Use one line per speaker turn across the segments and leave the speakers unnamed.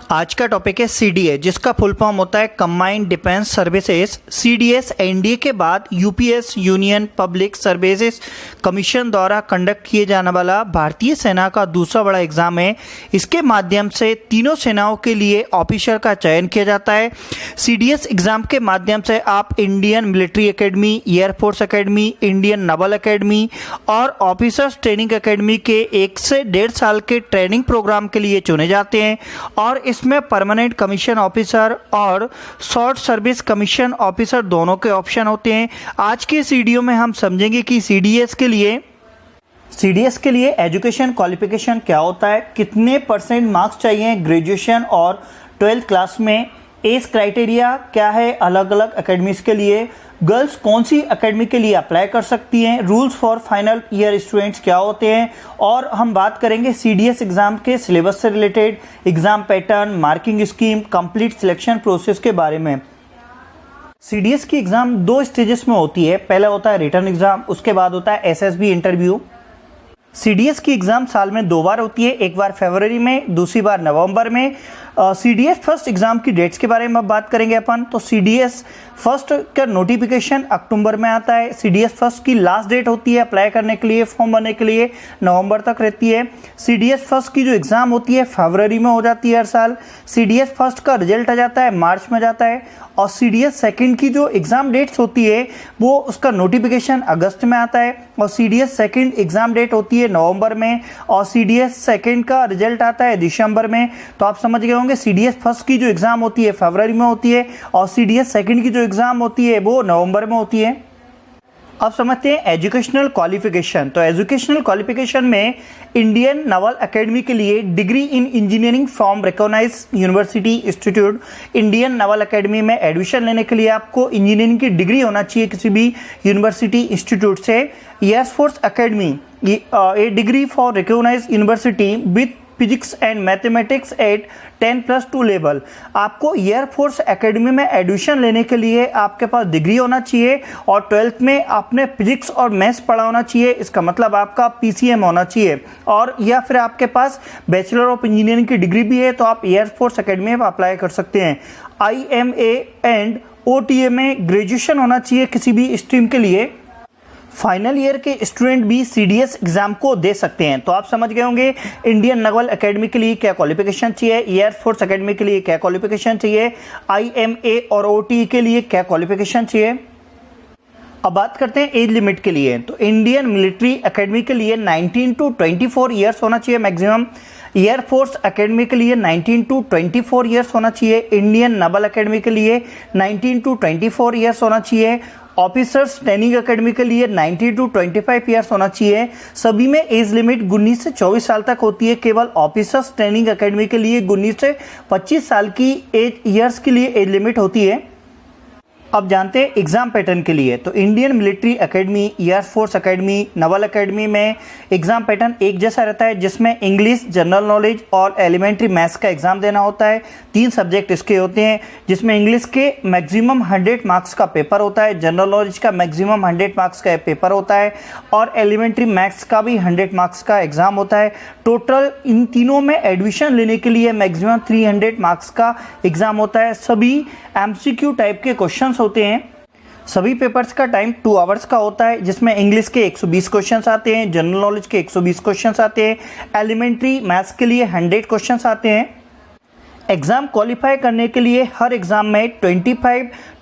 आज का टॉपिक है सीडीए, जिसका फुल फॉर्म होता है combined defence services. CDS NDA के बाद UPS union public services commission द्वारा कंडक्ट किए जाने वाला भारतीय सेना का दूसरा बड़ा एग्जाम है। इसके माध्यम से तीनों सेनाओं के लिए ऑफिसर का चयन किया जाता है। सीडीएस एग्जाम के माध्यम से आप Indian military academy, air force academy, Indian naval academy और ऑफिसर्स ट्रेनिंग एकेडमी के 1 से 1.5 साल के ट्रेनिंग प्रोग्राम के लिए चुने जाते हैं और इसमें परमानेंट कमीशन ऑफिसर और शॉर्ट सर्विस कमीशन ऑफिसर दोनों के ऑप्शन होते हैं। आज के इस वीडियो में हम समझेंगे कि सीडीएस के लिए एजुकेशन क्वालिफिकेशन क्या होता है, कितने % मार्क्स चाहिए ग्रेजुएशन और 12th क्लास में, एज क्राइटेरिया क्या है अलग अलग एकेडमीज के लिए, गर्ल्स कौन सी एकेडमी के लिए अप्लाई कर सकती हैं, rules for final year students क्या होते हैं, और हम बात करेंगे सीडीएस एग्जाम के सिलेबस से related, exam pattern, marking scheme, complete selection process के बारे में। सीडीएस की एग्जाम 2 स्टेजेस में होती है। पहला होता है रिटन एग्जाम, उसके बाद होता है एसएसबी इंटरव्यू। सीडीएस की एग्जाम साल में 2 बार होती है, एक बार फरवरी में, दूसरी बार नवंबर में। सीडीएस फर्स्ट एग्जाम की डेट्स के बारे में अब बात करेंगे अपन। तो सीडीएस फर्स्ट का नोटिफिकेशन अक्टूबर में आता है। सीडीएस फर्स्ट की लास्ट डेट होती है अप्लाई करने के लिए, फॉर्म भरने के लिए, नवंबर तक रहती है। सीडीएस फर्स्ट की जो एग्जाम होती है फरवरी में हो जाती है हर साल। सीडीएस फर्स्ट का रिजल्ट आ जाता है मार्च में जाता है और सीडीएस सेकंड की जो एग्जाम डेट्स होती है वो उसका नोटिफिकेशन अगस्त में आता है और सीडीएस सेकंड एग्जाम डेट होती है नवंबर में और सीडीएस सेकंड का रिजल्ट आता है दिसंबर में। तो आप समझ गए होंगे सीडीएस फर्स्ट की जो एग्जाम होती है फरवरी में होती है और सीडीएस सेकंड की जो एग्जाम होती है वो नवंबर में होती है। अब समझते हैं एजुकेशनल क्वालिफिकेशन। तो एजुकेशनल क्वालिफिकेशन में इंडियन नेवल एकेडमी के लिए degree in engineering from recognise university institute. Indian naval academy में एडमिशन लेने के लिए आपको इंजीनियरिंग की डिग्री होना चाहिए किसी भी यूनिवर्सिटी इंस्टीट्यूट से। Air force academy a degree for recognise university with physics and mathematics at 10+2 level. आपको एयरफोर्स एकेडमी में एडमिशन लेने के लिए आपके पास डिग्री होना चाहिए और 12th में आपने फिजिक्स और मैथ्स पढ़ा होना चाहिए। इसका मतलब आपका पीसीएम होना चाहिए और या फिर आपके पास बैचलर ऑफ इंजीनियरिंग की डिग्री भी है तो आप एयरफोर्स एकेडमी में अप्लाई कर सकते हैं। IMA एंड OTA में ग्रेजुएशन होना चाहिए किसी भी स्ट्रीम के लिए। फाइनल ईयर के स्टूडेंट भी सीडीएस एग्जाम को दे सकते हैं। तो आप समझ गए होंगे इंडियन नेवल एकेडमी के लिए क्या क्वालिफिकेशन चाहिए, एयरफोर्स एकेडमी के लिए क्या क्वालिफिकेशन चाहिए, IMA और OTA के लिए क्या क्वालिफिकेशन चाहिए। अब बात करते हैं एज लिमिट के लिए। तो इंडियन मिलिट्री एकेडमी के लिए 19 to 24 ईयर्स होना चाहिए मैक्सिमम। एयरफोर्स एकेडमी के लिए 19 to 24 ईयर्स होना चाहिए। इंडियन नेवल एकेडमी के लिए 19 to 24 ईयर्स होना चाहिए। ऑफिसर्स ट्रेनिंग एकेडमी के लिए 19 to 25 ईयर्स होना चाहिए। सभी में एज लिमिट 19 से 24 साल तक होती है। केवल ऑफिसर्स ट्रेनिंग एकेडमी के लिए 19 से 25 साल की ईयर्स के लिए एज लिमिट होती है। अब जानते हैं एग्जाम पैटर्न के लिए। तो Indian military academy, air force academy, naval academy में एग्जाम पैटर्न एक जैसा रहता है, जिसमें इंग्लिश, जनरल नॉलेज और एलिमेंट्री मैथ्स का एग्जाम देना होता है। 3 सब्जेक्ट इसके होते हैं, जिसमें इंग्लिश के मैक्सिमम 100 मार्क्स का पेपर होता है, जनरल नॉलेज का मैक्सिमम 100 मार्क्स का पेपर होता है और एलिमेंट्री मैथ्स का भी 100 मार्क्स का एग्जाम होता है। टोटल इन तीनों में एडमिशन लेने के लिए मैक्सिमम 300 मार्क्स का एग्जाम होता है। सभी MCQ टाइप के क्वेश्चंस होते हैं। सभी पेपर्स का टाइम 2 आवर्स का होता है, जिसमें इंग्लिश के 120 क्वेश्चंस आते हैं, जनरल नॉलेज के 120 क्वेश्चंस आते हैं, एलिमेंट्री मैथ्स के लिए 100 क्वेश्चंस आते हैं। एग्जाम क्वालिफाई करने के लिए हर एग्जाम में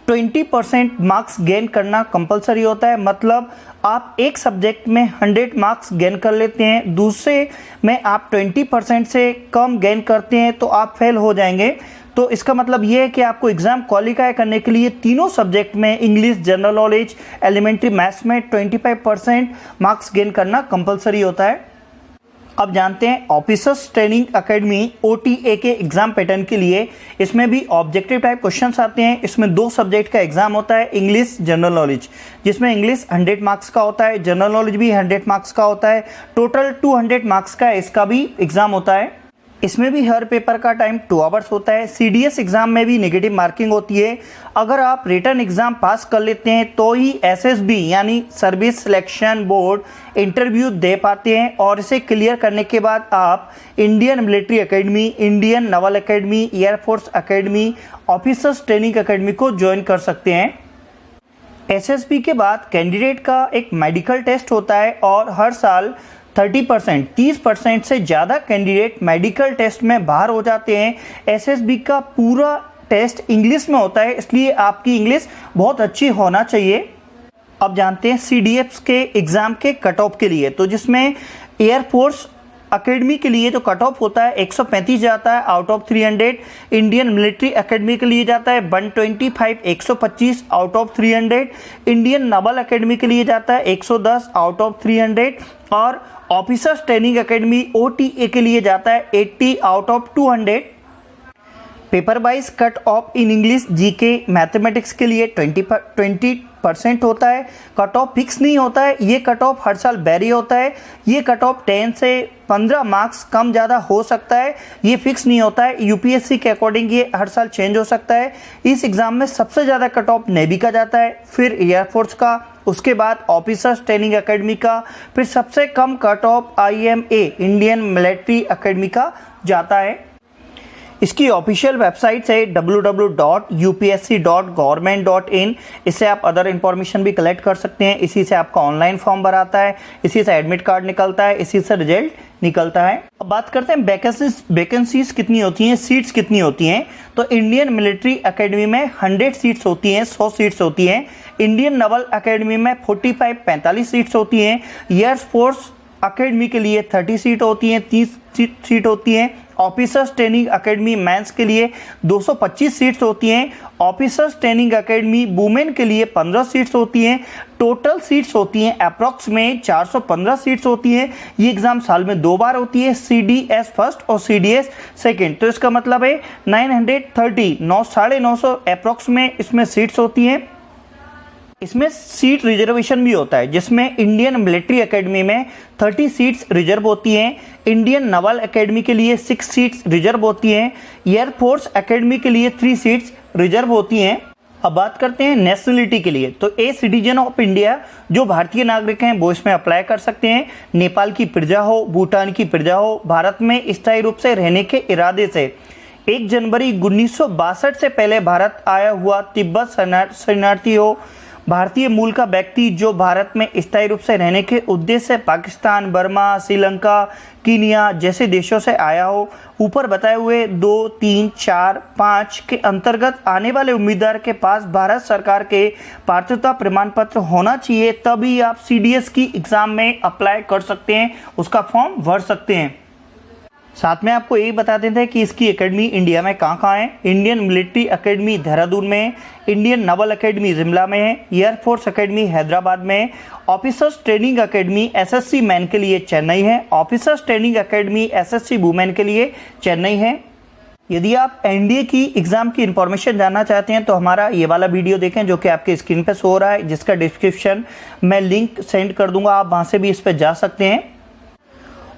20% मार्क्स गेन करना कंपलसरी होता है। मतलब आप एक सब्जेक्ट में 100 मार्क्स गेन कर लेते हैं, दूसरे में आप 20% से कम गेन करते हैं तो आप फेल हो जाएंगे। तो इसका मतलब ये है कि आपको एग्जाम क्वालिफाई करने के लिए तीनों सब्जेक्ट में English, general knowledge, elementary maths में 25% मार्क्स गेन करना कंपलसरी होता है। अब जानते हैं ऑफिसर्स ट्रेनिंग एकेडमी OTA के एग्जाम पैटर्न के लिए। इसमें भी ऑब्जेक्टिव टाइप क्वेश्चंस आते हैं। इसमें 2 सब्जेक्ट का एग्जाम होता है, इंग्लिश, जनरल नॉलेज, जिसमें इंग्लिश 100 मार्क्स का होता है, जनरल नॉलेज भी 100 मार्क्स का होता है। टोटल 200 मार्क्स का इसका भी एग्जाम होता है। इसमें भी हर पेपर का टाइम 2 आवर्स होता है। CDS एग्ज़ाम में भी नेगेटिव मार्किंग होती है। अगर आप रिटन एग्ज़ाम पास कर लेते हैं तो ही SSB यानी सर्विस सिलेक्शन बोर्ड इंटरव्यू दे पाते हैं, और इसे क्लियर करने के बाद आप Indian military academy, Indian Naval academy, air force academy, officers training academy को ज्वाइन कर सकते हैं। SSB के बाद कैंडिडेट का एक मेडिकल टेस्ट होता है, और हर साल 30% से ज़्यादा कैंडिडेट मेडिकल टेस्ट में बाहर हो जाते हैं। SSB का पूरा टेस्ट इंग्लिश में होता है, इसलिए आपकी इंग्लिश बहुत अच्छी होना चाहिए। अब जानते हैं CDS के एग्ज़ाम के कट ऑफ के लिए, तो जिसमें एयरफोर्स एकेडमी के लिए जो कट ऑफ होता है 135 जाता है out of 300, Indian military academy के लिए जाता है 125 125 out of 300, Indian Naval academy के लिए जाता है 110 आउट ऑफ 300, और ऑफिसर्स ट्रेनिंग एकेडमी OTA के लिए जाता है 80 out of 200। Paper wise cut off in English, GK, mathematics के लिए 20% होता है। कट ऑफ फिक्स नहीं होता है, ये कट ऑफ हर साल वेरी होता है। ये कट ऑफ 10 से 15 मार्क्स कम ज़्यादा हो सकता है, ये फिक्स नहीं होता है। UPSC के अकॉर्डिंग ये हर साल चेंज हो सकता है। इस एग्ज़ाम में सबसे ज़्यादा कट ऑफ नेवी का जाता है, फिर एयरफोर्स का, उसके बाद ऑफिसर्स ट्रेनिंग एकेडमी का, फिर सबसे कम cut off IMA Indian military academy का जाता है। इसकी ऑफिशियल वेबसाइट है www.upsc.government.in। इससे आप अदर इन्फॉर्मेशन भी कलेक्ट कर सकते हैं। इसी से आपका ऑनलाइन फॉर्म भराता है, इसी से एडमिट कार्ड निकलता है, इसी से रिजल्ट निकलता है। अब बात करते हैं वैकेंसीज कितनी होती हैं, सीट्स कितनी होती हैं। तो इंडियन मिलिट्री एकेडमी में 100 सीट्स होती हैं, 100 सीट्स होती हैं। इंडियन नवल एकेडमी में 45 सीट्स होती हैं। एयरफोर्स एकेडमी के लिए 30 सीट होती हैं, 30 सीट होती हैं। ऑफिसर्स ट्रेनिंग एकेडमी मेंस के लिए 225 सीट्स होती हैं। ऑफिसर्स ट्रेनिंग एकेडमी वुमेन के लिए 15 सीट्स होती हैं। टोटल सीट्स होती हैं अप्रॉक्स में 415 सीट्स होती हैं। ये एग्ज़ाम साल में 2 बार होती है, CDS फर्स्ट और CDS सेकेंड। तो इसका मतलब है 930 950 अप्रॉक्स में इसमें सीट्स होती हैं। इसमें सीट रिजर्वेशन भी होता है, जिसमें इंडियन मिलिट्री एकेडमी में 30 सीट्स रिजर्व होती हैं। इंडियन नवल एकेडमी के लिए 6 सीट्स रिजर्व होती हैं। एयरफोर्स एकेडमी के लिए 3 सीट्स रिजर्व होती हैं। अब बात करते हैं नेशनलिटी के लिए, तो ए सिटीजन ऑफ इंडिया जो भारतीय नागरिक हैं वो इसमें अप्लाई कर सकते हैं। नेपाल की प्रजा हो, भूटान की प्रजा हो, भारत में स्थायी रूप से रहने के इरादे से 1 जनवरी 1962 से पहले भारत आया हुआ तिब्बत शरणार्थी हो, भारतीय मूल का व्यक्ति जो भारत में स्थायी रूप से रहने के उद्देश्य से पाकिस्तान, बर्मा, श्रीलंका, कीनिया जैसे देशों से आया हो। ऊपर बताए हुए 2, 3, 4, 5 के अंतर्गत आने वाले उम्मीदवार के पास भारत सरकार के पात्रता प्रमाण पत्र होना चाहिए, तभी आप CDS की एग्ज़ाम में अप्लाई कर सकते हैं, उसका फॉर्म भर सकते हैं। साथ में आपको यही बता देते हैं कि इसकी एकेडमी इंडिया में कहाँ है। इंडियन मिलिट्री एकेडमी देहरादून में है, इंडियन नवल एकेडमी शिमला में है, एयरफोर्स एकेडमी हैदराबाद में है, officers training academy SSC man के लिए चेन्नई है, officers training academy SSC women के लिए चेन्नई है। यदि आप NDA की एग्ज़ाम की इन्फॉर्मेशन जानना चाहते हैं तो हमारा ये वाला वीडियो देखें जो कि आपके स्क्रीन पे शो हो रहा है, जिसका डिस्क्रिप्शन मैं लिंक सेंड कर दूंगा, आप वहाँ से भी इस पर जा सकते हैं।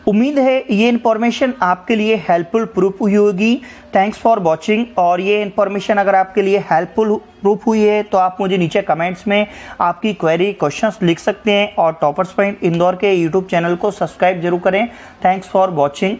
उम्मीद है ये इन्फॉर्मेशन आपके लिए हेल्पफुल प्रूफ हुई होगी। Thanks for watching. और ये इन्फॉर्मेशन अगर आपके लिए हेल्पफुल प्रूफ हुई है तो आप मुझे नीचे कमेंट्स में आपकी क्वेरी, क्वेश्चंस लिख सकते हैं। और टॉपर्स पॉइंट इंदौर के यूट्यूब चैनल को सब्सक्राइब जरूर करें। Thanks for watching.